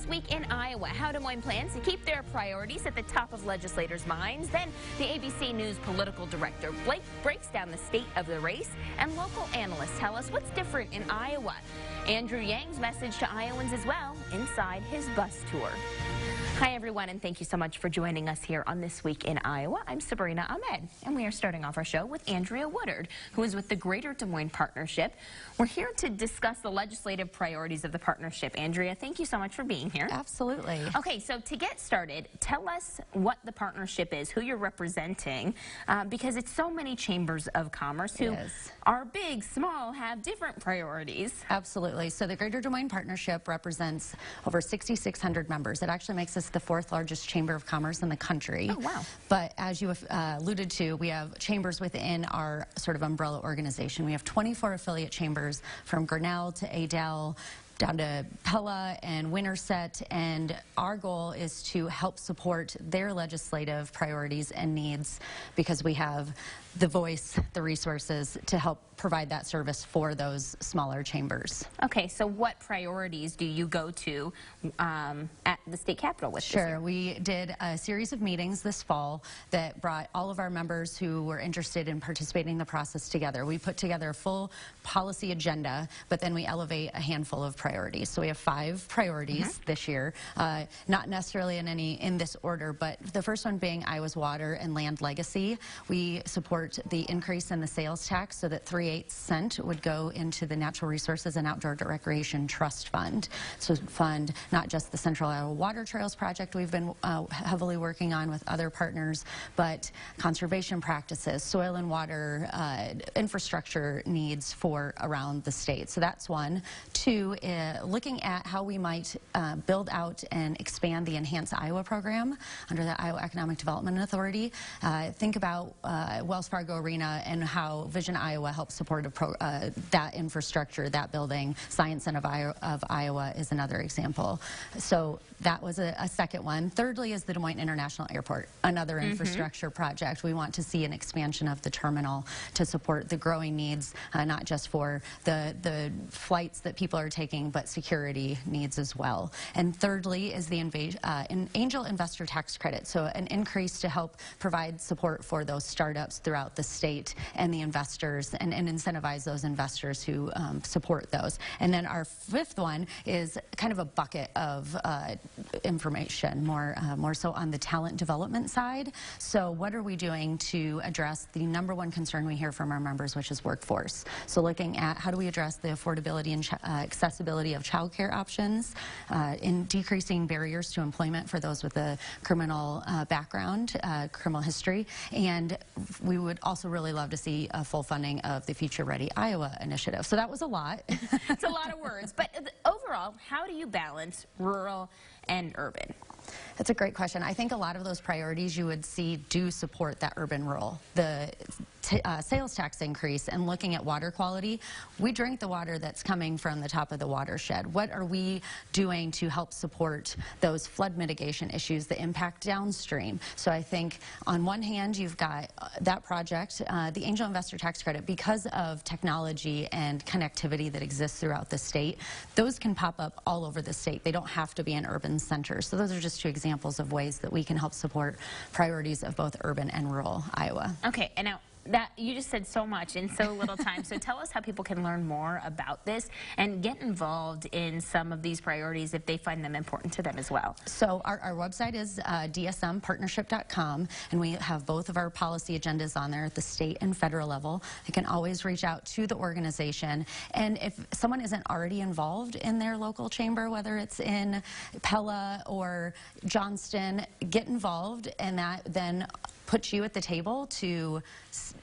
This Week in Iowa, how Des Moines plans to keep their priorities at the top of legislators' minds. Then the ABC News political director Blake breaks down the state of the race, and local analysts tell us what's different in Iowa. Andrew Yang's message to Iowans as well inside his bus tour. Hi, everyone, and thank you so much for joining us here on This Week in Iowa. I'm Sabrina Ahmed, and we are starting off our show with Andrea Woodard, who is with the Greater Des Moines Partnership. We're here to discuss the legislative priorities of the partnership. Andrea, thank you so much for being here. Absolutely. Okay, so to get started, tell us what the partnership is, who you're representing, because it's so many chambers of commerce who are big, small, have different priorities. Absolutely. So the Greater Des Moines Partnership represents over 6,600 members. It actually makes us the fourth largest chamber of commerce in the country. Oh, wow. But as you alluded to, we have chambers within our sort of umbrella organization. We have 24 affiliate chambers from Grinnell to Adel, down to Pella and Winterset, and our goal is to help support their legislative priorities and needs because we have the voice, the resources to help provide that service for those smaller chambers. Okay, so what priorities do you go to at the state capitol with? Sure, we did a series of meetings this fall that brought all of our members who were interested in participating in the process together. We put together a full policy agenda, but then we elevate a handful of priorities. So we have 5 priorities this year, not necessarily in this order, but the first one being Iowa's water and land legacy. We support the increase in the sales tax so that 3/8 cent would go into the Natural Resources and Outdoor Recreation Trust Fund. So fund not just the Central Iowa Water Trails project we've been heavily working on with other partners, but conservation practices, soil and water infrastructure needs for around the state. So that's one. 2, looking at how we might build out and expand the Enhance Iowa program under the Iowa Economic Development Authority. Think about Wells Fargo Arena and how Vision Iowa helps support that infrastructure, that building. Science Center of Iowa is another example. So that was a second one. Thirdly is the Des Moines International Airport, another infrastructure project. We want to see an expansion of the terminal to support the growing needs, not just for the flights that people are taking, but security needs as well. And thirdly is the Angel Investor Tax Credit, so an increase to help provide support for those startups throughout the state and the investors, and incentivize those investors who support those. And then our 5th one is kind of a bucket of information, more so on the talent development side. So what are we doing to address the #1 concern we hear from our members, which is workforce? So looking at how do we address the affordability and accessibility of childcare options, in decreasing barriers to employment for those with a criminal background, criminal history, and we would also really love to see a full funding of the Future Ready Iowa initiative. So that was a lot. It's a lot of words, but overall, how do you balance rural and urban? That's a great question. I think a lot of those priorities you would see do support that urban-rural. The sales tax increase and looking at water quality, we drink the water that's coming from the top of the watershed. What are we doing to help support those flood mitigation issues that impact downstream? So I think on one hand, you've got that project, the Angel Investor Tax Credit, because of technology and connectivity that exists throughout the state, those can pop up all over the state. They don't have to be in urban centers. So those are just 2 examples of ways that we can help support priorities of both urban and rural Iowa. Okay, and now that you just said so much in so little time, so tell us how people can learn more about this and get involved in some of these priorities if they find them important to them as well. So our website is dsmpartnership.com, and we have both of our policy agendas on there at the state and federal level. You can always reach out to the organization, and if someone isn't already involved in their local chamber, whether it's in Pella or Johnston, get involved, and that then puts you at the table to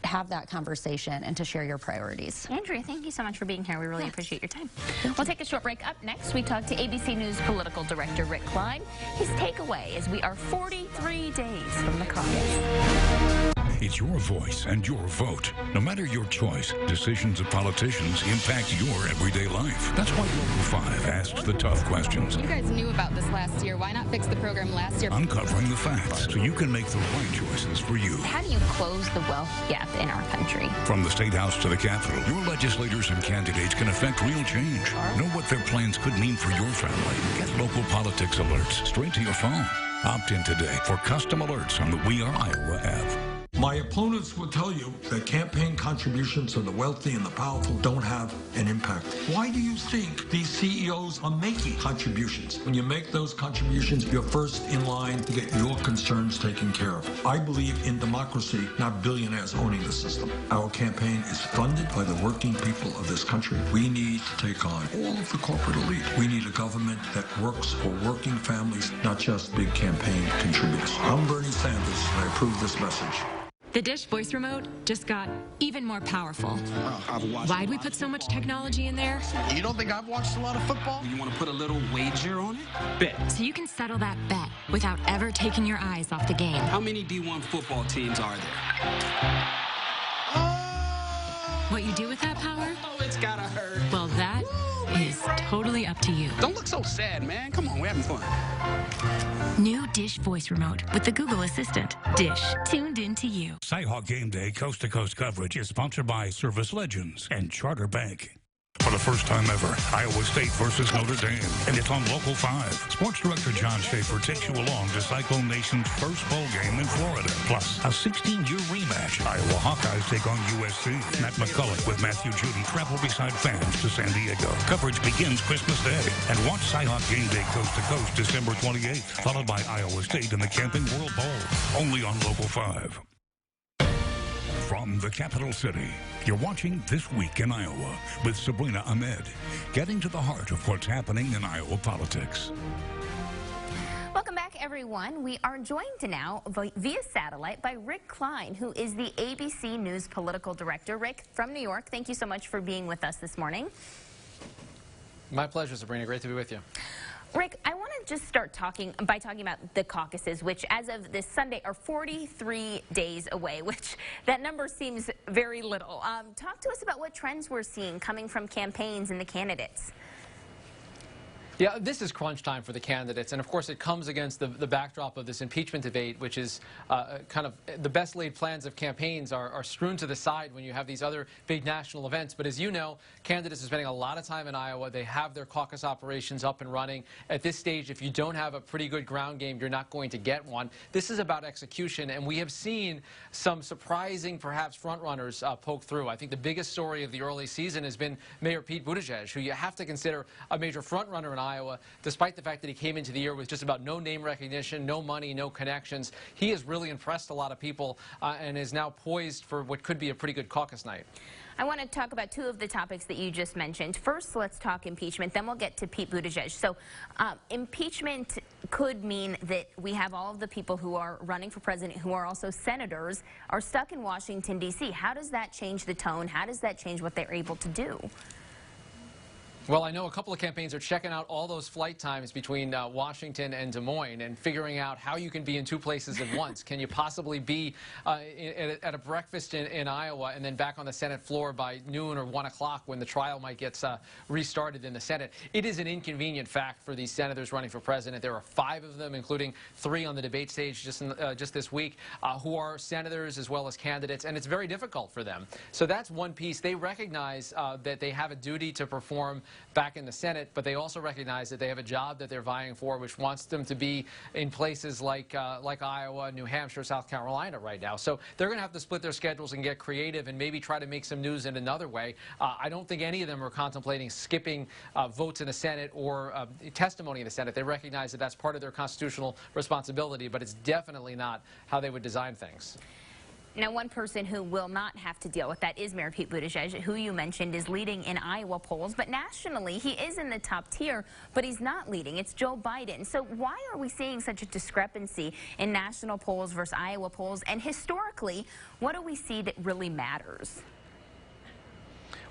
have that conversation and to share your priorities. Andrea, thank you so much for being here. We really appreciate your time. We'll take a short break. Up next, we talk to ABC News political director Rick Klein. His takeaway is we are 43 days from the caucus. It's your voice and your vote. No matter your choice, decisions of politicians impact your everyday life. That's why Local 5 asks the tough questions. You guys knew about this last year. Why not fix the program last year? Uncovering the facts so you can make the right choices for you. How do you close the wealth gap in our country? From the State House to the Capitol, your legislators and candidates can affect real change. Know what their plans could mean for your family. Get local politics alerts straight to your phone. Opt in today for custom alerts on the We Are Iowa app. My opponents will tell you that campaign contributions of the wealthy and the powerful don't have an impact. Why do you think these CEOs are making contributions? When you make those contributions, you're first in line to get your concerns taken care of. I believe in democracy, not billionaires owning the system. Our campaign is funded by the working people of this country. We need to take on all of the corporate elite. We need a government that works for working families, not just big campaign contributors. I'm Bernie Sanders, and I approve this message. The Dish voice remote just got even more powerful. Why'd we put so much technology in there? You don't think I've watched a lot of football? You want to put a little wager on it? Bet. So you can settle that bet without ever taking your eyes off the game. How many D1 football teams are there? What you do with that power? Oh, it's gotta hurt. Well, that is totally up to you. Don't look so sad, man. Come on, we're having fun. New Dish voice remote with the Google Assistant. Dish, tuned into you. Cyhawk Game Day coast-to-coast coverage is sponsored by Service Legends and Charter Bank. For the first time ever, Iowa State versus Notre Dame, and it's on Local 5. Sports Director John Schaefer takes you along to Cyclone Nation's first bowl game in Florida. Plus, a 16-year rematch. Iowa Hawkeyes take on USC. Matt McCulloch with Matthew Judy travel beside fans to San Diego. Coverage begins Christmas Day. And watch Cyhawk Game Day coast to coast December 28th, followed by Iowa State in the Camping World Bowl. Only on Local 5. From the capital city, you're watching This Week in Iowa with Sabrina Ahmed, getting to the heart of what's happening in Iowa politics. Welcome back, everyone. We are joined now via satellite by Rick Klein, who is the ABC News political director. Rick, from New York, thank you so much for being with us this morning. My pleasure, Sabrina. Great to be with you. Rick, I want to just start by talking about the caucuses, which as of this Sunday are 43 days away, which that number seems very little. Talk to us about what trends we're seeing coming from campaigns and the candidates. Yeah, this is crunch time for the candidates, and of course it comes against the backdrop of this impeachment debate, which is kind of the best laid plans of campaigns are strewn to the side when you have these other big national events. But as you know, candidates are spending a lot of time in Iowa. They have their caucus operations up and running. At this stage, if you don't have a pretty good ground game, you're not going to get one. This is about execution, and we have seen some surprising, perhaps, front-runners poke through. I think the biggest story of the early season has been Mayor Pete Buttigieg, who you have to consider a major front-runner in Iowa, despite the fact that he came into the year with just about no name recognition, no money, no connections. He has really impressed a lot of people and is now poised for what could be a pretty good caucus night. I want to talk about two of the topics that you just mentioned. First, let's talk impeachment, then we'll get to Pete Buttigieg. So impeachment could mean that we have all of the people who are running for president, who are also senators, are stuck in Washington, D.C. How does that change the tone? How does that change what they're able to do? Well, I know a couple of campaigns are checking out all those flight times between Washington and Des Moines and figuring out how you can be in two places at once. Can you possibly be at a breakfast in Iowa and then back on the Senate floor by noon or 1 o'clock when the trial might get restarted in the Senate? It is an inconvenient fact for these senators running for president. There are 5 of them, including 3 on the debate stage just this week, who are senators as well as candidates, and it's very difficult for them. So that's one piece. They recognize that they have a duty to perform back in the Senate, but they also recognize that they have a job that they're vying for, which wants them to be in places like Iowa, New Hampshire, South Carolina right now. So they're going to have to split their schedules and get creative and maybe try to make some news in another way. I don't think any of them are contemplating skipping votes in the Senate or testimony in the Senate. They recognize that that's part of their constitutional responsibility, but it's definitely not how they would design things. Now, one person who will not have to deal with that is Mayor Pete Buttigieg, who you mentioned is leading in Iowa polls. But nationally, he is in the top tier, but he's not leading. It's Joe Biden. So why are we seeing such a discrepancy in national polls versus Iowa polls? And historically, what do we see that really matters?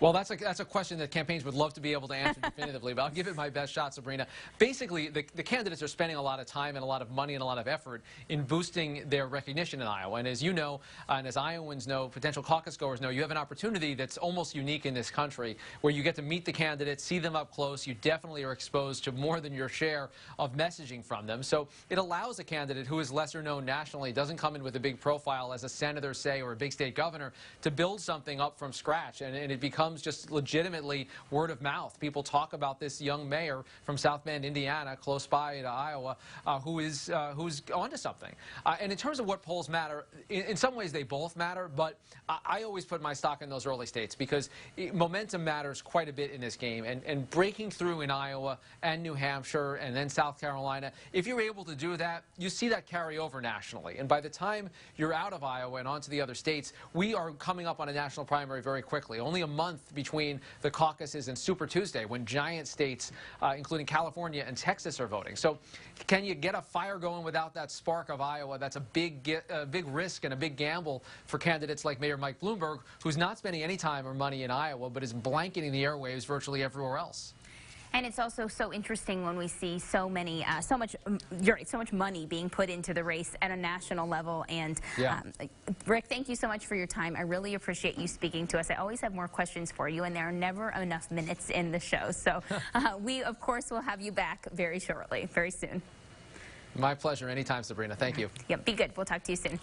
Well, that's a question that campaigns would love to be able to answer definitively, but I'll give it my best shot, Sabrina. Basically, the candidates are spending a lot of time and a lot of money and a lot of effort in boosting their recognition in Iowa. And as you know, and as Iowans know, potential caucus goers know, you have an opportunity that's almost unique in this country where you get to meet the candidates, see them up close. You definitely are exposed to more than your share of messaging from them. So it allows a candidate who is lesser known nationally, doesn't come in with a big profile as a senator, say, or a big state governor, to build something up from scratch. And it becomes just legitimately word of mouth. People talk about this young mayor from South Bend, Indiana, close by to Iowa, who's onto something. And in terms of what polls matter, in some ways they both matter, but I always put my stock in those early states because momentum matters quite a bit in this game. And breaking through in Iowa and New Hampshire and then South Carolina, if you're able to do that, you see that carry over nationally. And by the time you're out of Iowa and onto the other states, we are coming up on a national primary very quickly. Only a month between the caucuses and Super Tuesday, when giant states, including California and Texas, are voting. So can you get a fire going without that spark of Iowa? That's a big risk and a big gamble for candidates like Mayor Mike Bloomberg, who's not spending any time or money in Iowa, but is blanketing the airwaves virtually everywhere else. And it's also so interesting when we see so much money being put into the race at a national level. And Rick, thank you so much for your time. I really appreciate you speaking to us. I always have more questions for you, and there are never enough minutes in the show. So we, of course, will have you back very shortly, very soon. My pleasure. Anytime, Sabrina. Thank you. Yep, be good. We'll talk to you soon.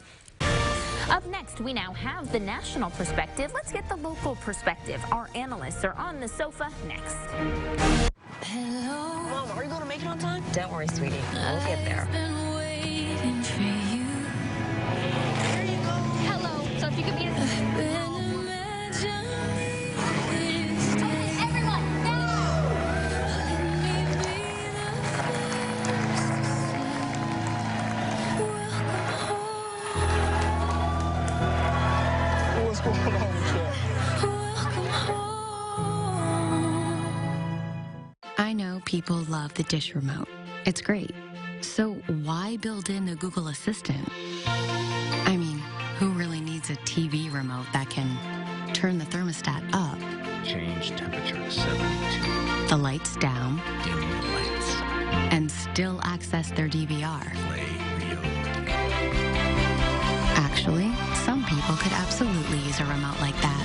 Up next, we now have the national perspective. Let's get the local perspective. Our analysts are on the sofa next. Hello. Mom, are you going to make it on time? Don't worry, sweetie. We'll get there. There you go. Hello. So if you could be everyone, now! What's going on with you? I know people love the Dish remote. It's great. So why build in the Google Assistant? I mean, who really needs a TV remote that can turn the thermostat up, change temperature to 72, the lights down, dim the lights, and still access their DVR? play video? Actually, some people could absolutely use a remote like that.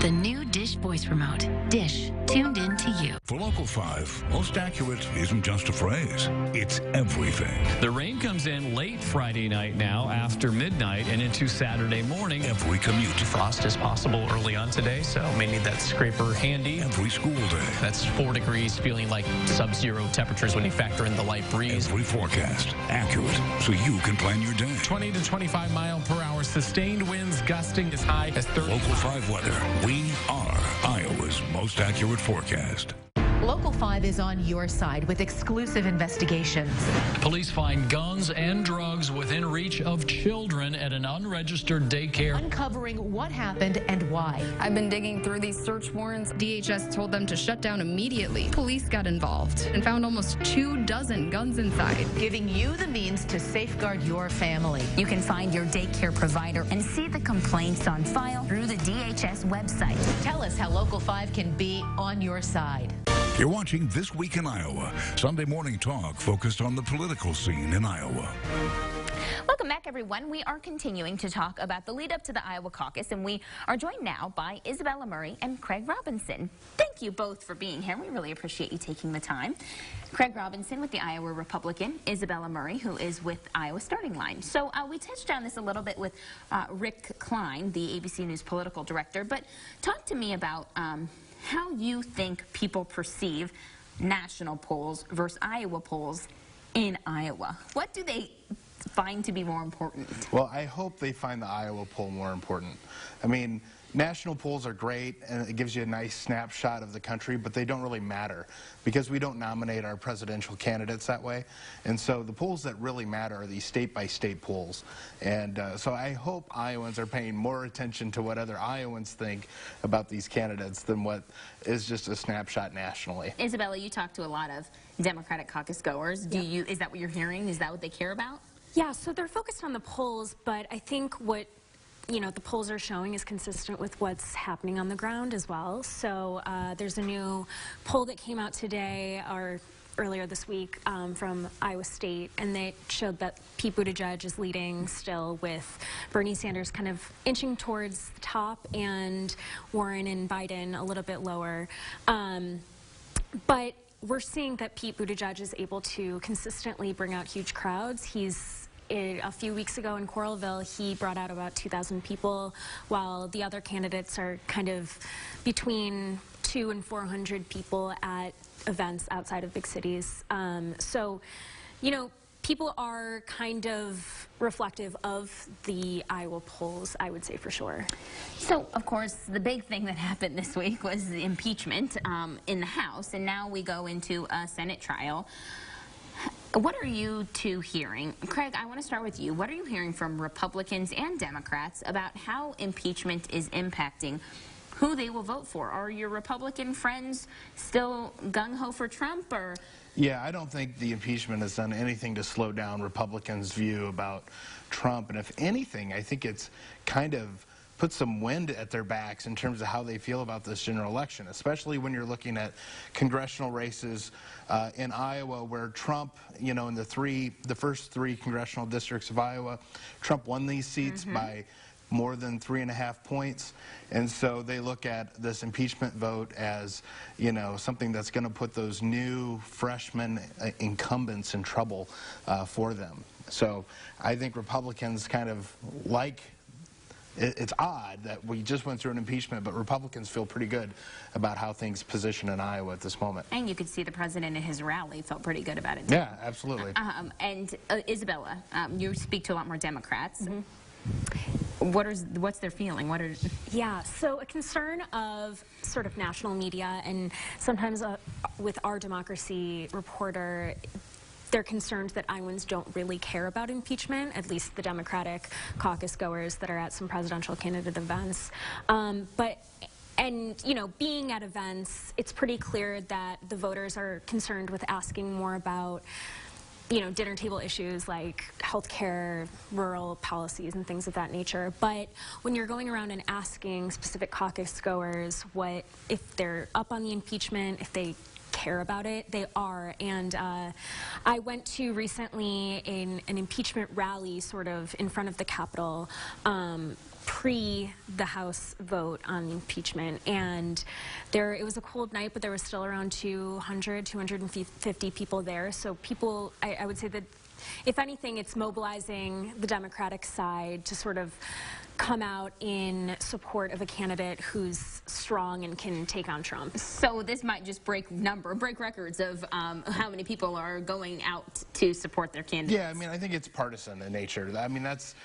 The new Dish voice remote. Dish, tuned in to you. For Local 5, most accurate isn't just a phrase, it's everything. The rain comes in late Friday night now, after midnight, and into Saturday morning. Every commute. Frost is possible early on today, so may need that scraper handy. Every school day. That's 4 degrees, feeling like sub-zero temperatures when you factor in the light breeze. Every forecast. Accurate, so you can plan your day. 20 to 25 mile per hour sustained winds gusting as high as 30. Local 5 weather. We are Iowa's most accurate forecast. Local 5 is on your side with exclusive investigations. Police find guns and drugs within reach of children at an unregistered daycare. Uncovering what happened and why. I've been digging through these search warrants. DHS told them to shut down immediately. Police got involved and found almost 24 guns inside. Giving you the means to safeguard your family. You can find your daycare provider and see the complaints on file through the DHS website. Tell us how Local 5 can be on your side. You're watching This Week in Iowa, Sunday morning talk focused on the political scene in Iowa. Welcome back, everyone. We are continuing to talk about the lead up to the Iowa caucus, and we are joined now by Isabella Murray and Craig Robinson. Thank you both for being here. We really appreciate you taking the time. Craig Robinson with the Iowa Republican, Isabella Murray, who is with Iowa Starting Line. So we touched on this a little bit with Rick Klein, the ABC News political director, but talk to me about how you think people perceive national polls versus Iowa polls in Iowa. What do they find to be more important? Well, I hope they find the Iowa poll more important. I mean, national polls are great, and it gives you a nice snapshot of the country, but they don't really matter because we don't nominate our presidential candidates that way. And so the polls that really matter are these state-by-state polls. And so I hope Iowans are paying more attention to what other Iowans think about these candidates than what is just a snapshot nationally. Isabella, you talk to a lot of Democratic caucus goers. Is that what you're hearing? Is that what they care about? Yeah, so they're focused on the polls, but I think what you know, the polls are showing is consistent with what's happening on the ground as well. So there's a new poll that came out today, or earlier this week, from Iowa State, and they showed that Pete Buttigieg is leading still, with Bernie Sanders kind of inching towards the top and Warren and Biden a little bit lower. But we're seeing that Pete Buttigieg is able to consistently bring out huge crowds. A few weeks ago in Coralville, he brought out about 2,000 people, while the other candidates are kind of between 200 and 400 people at events outside of big cities. So, you know, people are kind of reflective of the Iowa polls, I would say, for sure. So, of course, the big thing that happened this week was the impeachment in the House, and now we go into a Senate trial. What are you two hearing? Craig, I want to start with you. What are you hearing from Republicans and Democrats about how impeachment is impacting who they will vote for? Are your Republican friends still gung-ho for Trump, or? Yeah, I don't think the impeachment has done anything to slow down Republicans' view about Trump. And if anything, I think it's kind of put some wind at their backs in terms of how they feel about this general election, especially when you're looking at congressional races in Iowa, where Trump, you know, in the first three congressional districts of Iowa, Trump won these seats by more than 3.5 points. And so they look at this impeachment vote as, you know, something that's going to put those new freshman incumbents in trouble for them. So I think Republicans kind of like, it's odd that we just went through an impeachment, but Republicans feel pretty good about how things position in Iowa at this moment. And you could see the president at his rally felt pretty good about it, too. Yeah, absolutely. And Isabella, you speak to a lot more Democrats. What's their feeling? Yeah, so a concern of sort of national media, and sometimes with Our Democracy reporter, they're concerned that Iowans don't really care about impeachment, at least the Democratic caucus goers that are at some presidential candidate events. And, you know, being at events, it's pretty clear that the voters are concerned with asking more about, you know, dinner table issues like healthcare, rural policies, and things of that nature. But when you're going around and asking specific caucus goers if they're up on the impeachment, if they care about it, they are. And I went to recently an impeachment rally sort of in front of the Capitol pre the House vote on impeachment, and it was a cold night, but there was still around 250 people there. So people, I would say that if anything, it's mobilizing the Democratic side to sort of come out in support of a candidate who's strong and can take on Trump. So this might just break records of how many people are going out to support their candidates. Yeah, I mean, I think it's partisan in nature. I mean, that's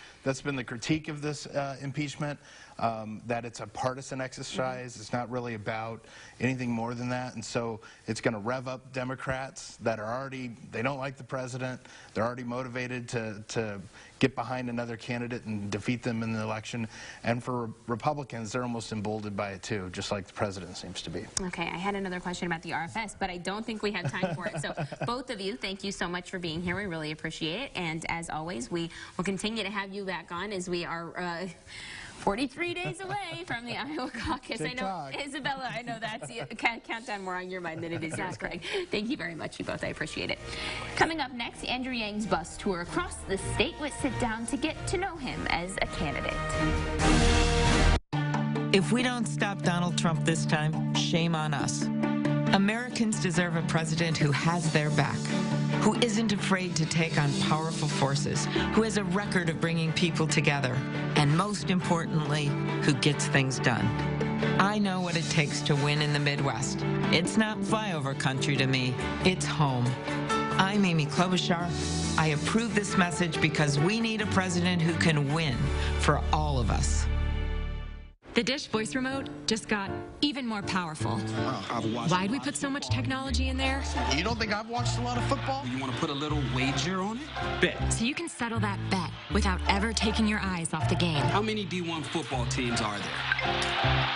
been the critique of this impeachment, that it's a partisan exercise. It's not really about anything more than that. And so it's going to rev up Democrats that are they don't like the president. They're already motivated to get behind another candidate and defeat them in the election. And for Republicans, they're almost emboldened by it too, just like the president seems to be. Okay, I had another question about the RFS, but I don't think we have time for it. So both of you, thank you so much for being here. We really appreciate it. And as always, we will continue to have you back on, as we are 43 days away from the Iowa caucus. I know, Isabella, I know that's a countdown more on your mind than it is yours, Craig. Thank you very much, you both. I appreciate it. Coming up next, Andrew Yang's bus tour across the state. Let's sit down to get to know him as a candidate. If we don't stop Donald Trump this time, shame on us. Americans deserve a president who has their back, who isn't afraid to take on powerful forces, who has a record of bringing people together, and most importantly, who gets things done. I know what it takes to win in the Midwest. It's not flyover country to me, it's home. I'm Amy Klobuchar. I approve this message because we need a president who can win for all of us. The Dish voice remote just got even more powerful. Why'd we put so much technology in there? You don't think I've watched a lot of football? You want to put a little wager on it? Bet. So you can settle that bet without ever taking your eyes off the game. How many D1 football teams are there?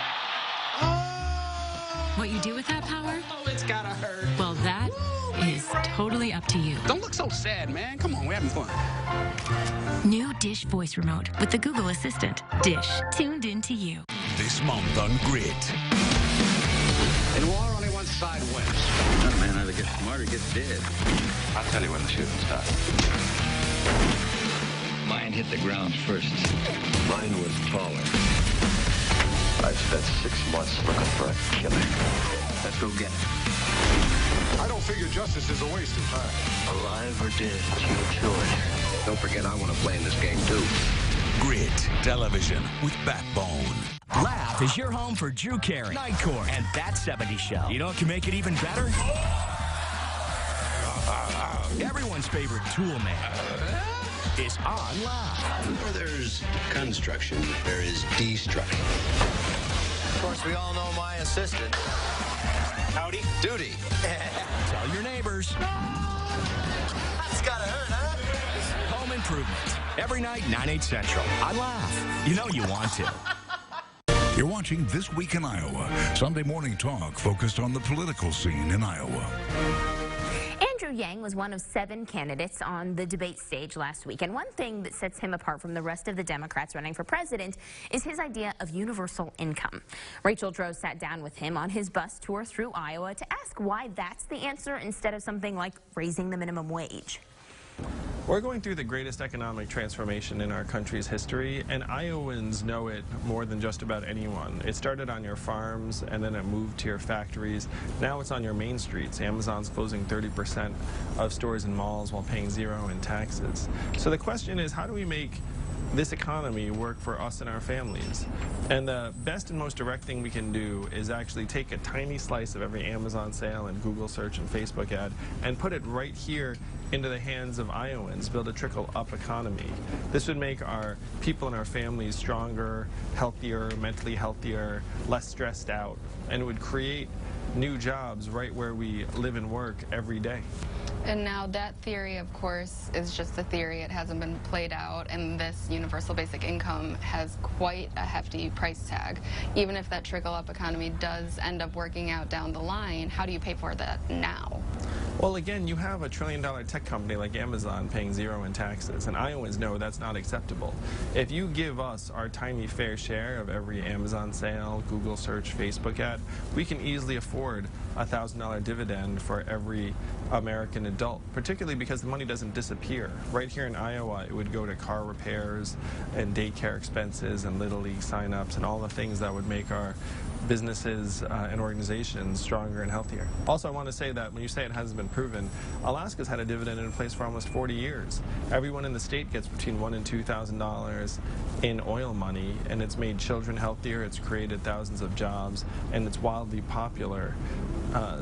What you do with that power? Oh, it's gotta hurt. Well, that is totally up to you. Don't look so sad, man. Come on, we're having fun. New Dish voice remote with the Google Assistant. Dish, tuned into you. This month on Grit. In war, only one side wins. That man either gets smart or gets dead. I'll tell you when the shooting starts. Mine hit the ground first. Mine was taller. I spent 6 months looking for a killer. Let's go get it. I don't figure justice is a waste of time. Alive or dead, it's your choice. Don't forget, I want to play in this game, too. Grit Television with Backbone. Laugh is your home for Drew Carey, Night Court, and That 70s Show. You know what can make it even better? Everyone's favorite tool man is on live. Where there's construction, there is destruction. Of course, we all know my assistant. Howdy. Doody. Tell your neighbors. That's gotta hurt, huh? Home Improvement. Every night, 9, 8 Central. On Laugh. You know you want to. You're watching This Week in Iowa, Sunday morning talk focused on the political scene in Iowa. Andrew Yang was one of 7 candidates on the debate stage last week, and one thing that sets him apart from the rest of the Democrats running for president is his idea of universal income. Rachel Dro sat down with him on his bus tour through Iowa to ask why that's the answer instead of something like raising the minimum wage. We're going through the greatest economic transformation in our country's history, and Iowans know it more than just about anyone. It started on your farms, and then it moved to your factories. Now it's on your main streets. Amazon's closing 30% of stores and malls while paying 0 in taxes. So the question is, how do we make this economy work for us and our families? And the best and most direct thing we can do is actually take a tiny slice of every Amazon sale and Google search and Facebook ad and put it right here into the hands of Iowans, build a trickle-up economy. This would make our people and our families stronger, healthier, mentally healthier, less stressed out, and it would create new jobs right where we live and work every day. And now that theory, of course, is just a theory. It hasn't been played out, and this universal basic income has quite a hefty price tag. Even if that trickle-up economy does end up working out down the line, how do you pay for that now? Well, again, you have a $1 trillion tech company like Amazon paying 0 in taxes, and Iowans know that's not acceptable. If you give us our tiny fair share of every Amazon sale, Google search, Facebook ad, we can easily afford a $1,000 dividend for every American adult, particularly because the money doesn't disappear. Right here in Iowa, it would go to car repairs and daycare expenses and Little League signups and all the things that would make our businesses and organizations stronger and healthier. Also, I want to say that when you say it hasn't been proven, Alaska's had a dividend in place for almost 40 years. Everyone in the state gets between $1,000 and $2,000 in oil money, and it's made children healthier, it's created thousands of jobs, and it's wildly popular.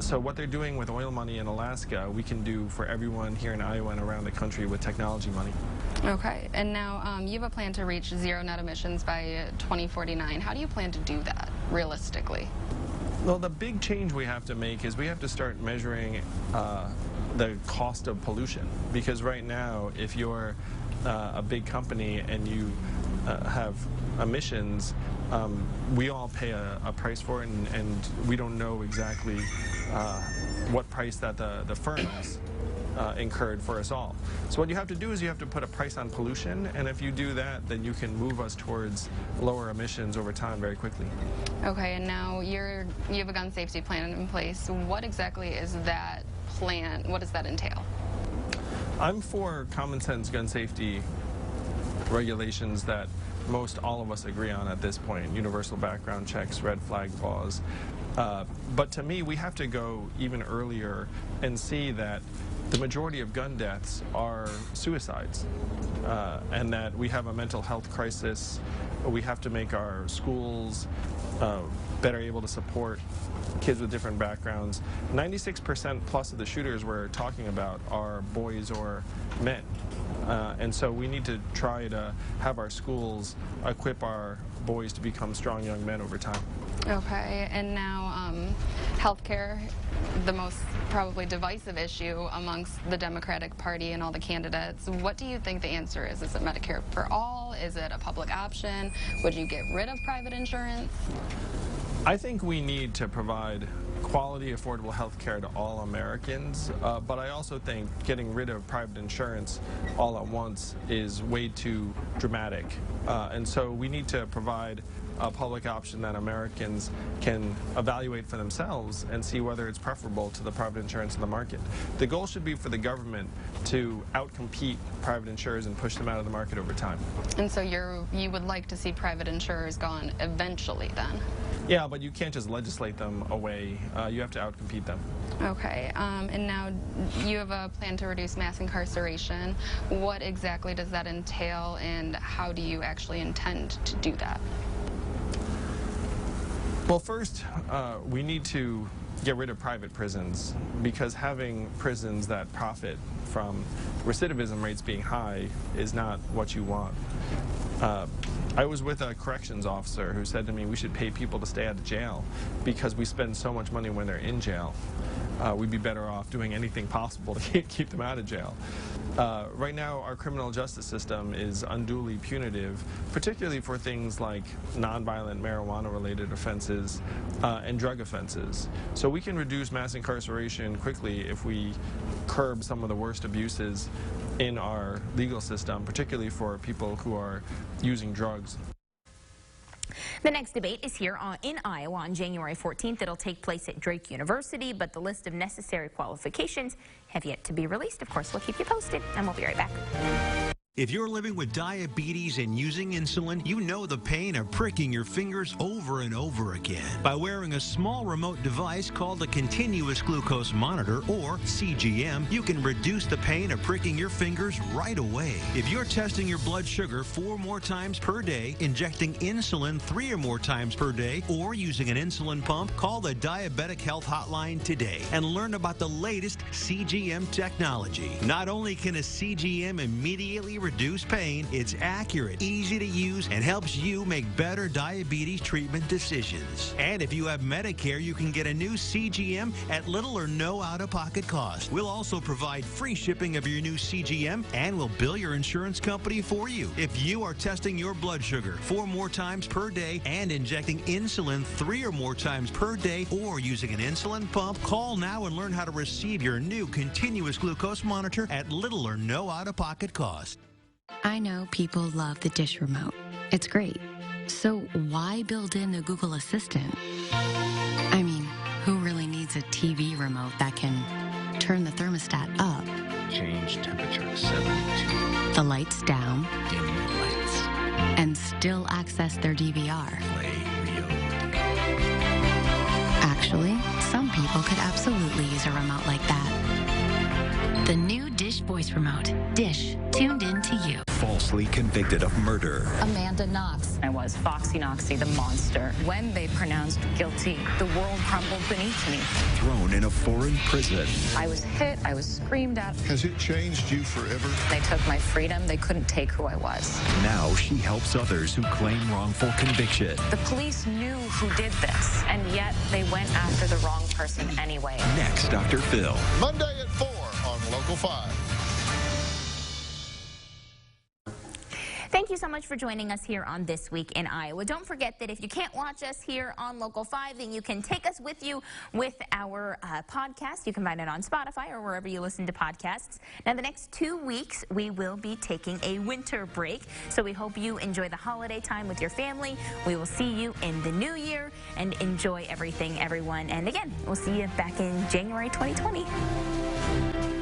So what they're doing with oil money in Alaska, we can do for everyone here in Iowa and around the country with technology money. Okay, and now you have a plan to reach 0 net emissions by 2049. How do you plan to do that, realistically? Well, the big change we have to make is we have to start measuring the cost of pollution. Because right now, if you're a big company and you have emissions, we all pay a price for it, and we don't know exactly what price that the firms incurred for us all. So what you have to do is you have to put a price on pollution, and if you do that, then you can move us towards lower emissions over time very quickly. Okay, and now you have a gun safety plan in place. What exactly is that plan? What does that entail? I'm for common sense gun safety regulations that most all of us agree on at this point. Universal background checks, red flag laws. But to me, we have to go even earlier and see that the majority of gun deaths are suicides, and that we have a mental health crisis. We have to make our schools better able to support kids with different backgrounds. 96% plus of the shooters we're talking about are boys or men. And so we need to try to have our schools equip our boys to become strong young men over time. Okay, and now healthcare, the most probably divisive issue amongst the Democratic Party and all the candidates. What do you think the answer is? Is it Medicare for all? Is it a public option? Would you get rid of private insurance? I think we need to provide quality, affordable health care to all Americans, but I also think getting rid of private insurance all at once is way too dramatic. And so we need to provide a public option that Americans can evaluate for themselves and see whether it's preferable to the private insurance in the market. The goal should be for the government to outcompete private insurers and push them out of the market over time. And so you would like to see private insurers gone eventually then? Yeah, but you can't just legislate them away. You have to outcompete them. Okay, and now you have a plan to reduce mass incarceration. What exactly does that entail, and how do you actually intend to do that? Well, first, we need to get rid of private prisons, because having prisons that profit from recidivism rates being high is not what you want. I was with a corrections officer who said to me we should pay people to stay out of jail because we spend so much money when they're in jail. We'd be better off doing anything possible to keep them out of jail. Right now, our criminal justice system is unduly punitive, particularly for things like nonviolent marijuana-related offenses and drug offenses. So we can reduce mass incarceration quickly if we curb some of the worst abuses in our legal system, particularly for people who are using drugs. The next debate is here in Iowa on January 14th. It'll take place at Drake University, but the list of necessary qualifications have yet to be released. Of course, we'll keep you posted, and we'll be right back. If you're living with diabetes and using insulin, you know the pain of pricking your fingers over and over again. By wearing a small remote device called a continuous glucose monitor, or CGM, you can reduce the pain of pricking your fingers right away. If you're testing your blood sugar 4 more times per day, injecting insulin 3 or more times per day, or using an insulin pump, call the Diabetic Health Hotline today and learn about the latest CGM technology. Not only can a CGM immediately reduce pain, it's accurate, easy to use, and helps you make better diabetes treatment decisions. And if you have Medicare, you can get a new CGM at little or no out-of-pocket cost. We'll also provide free shipping of your new CGM, and we'll bill your insurance company for you. If you are testing your blood sugar 4 more times per day and injecting insulin 3 or more times per day, or using an insulin pump, call now and learn how to receive your new continuous glucose monitor at little or no out-of-pocket cost. I know people love the dish remote. It's great. So why build in the Google Assistant? I mean, who really needs a TV remote that can turn the thermostat up, Change temperature to 72, the lights down, dim the lights, and still access their DVR? play real. Actually, some people could absolutely use a remote like that. The new Dish Voice Remote. Dish, tuned in to you. Falsely convicted of murder. Amanda Knox. I was Foxy Noxy, the monster. When they pronounced guilty, the world crumbled beneath me. Thrown in a foreign prison. I was hit, I was screamed at. Has it changed you forever? They took my freedom, they couldn't take who I was. Now she helps others who claim wrongful conviction. The police knew who did this, and yet they went after the wrong person anyway. Next, Dr. Phil. Monday at 4 on Local 5. Thank you so much for joining us here on This Week in Iowa. Don't forget that if you can't watch us here on Local 5, then you can take us with you with our podcast. You can find it on Spotify or wherever you listen to podcasts. Now, the next 2 weeks, we will be taking a winter break, so we hope you enjoy the holiday time with your family. We will see you in the new year, and enjoy everything, everyone. And again, we'll see you back in January 2020.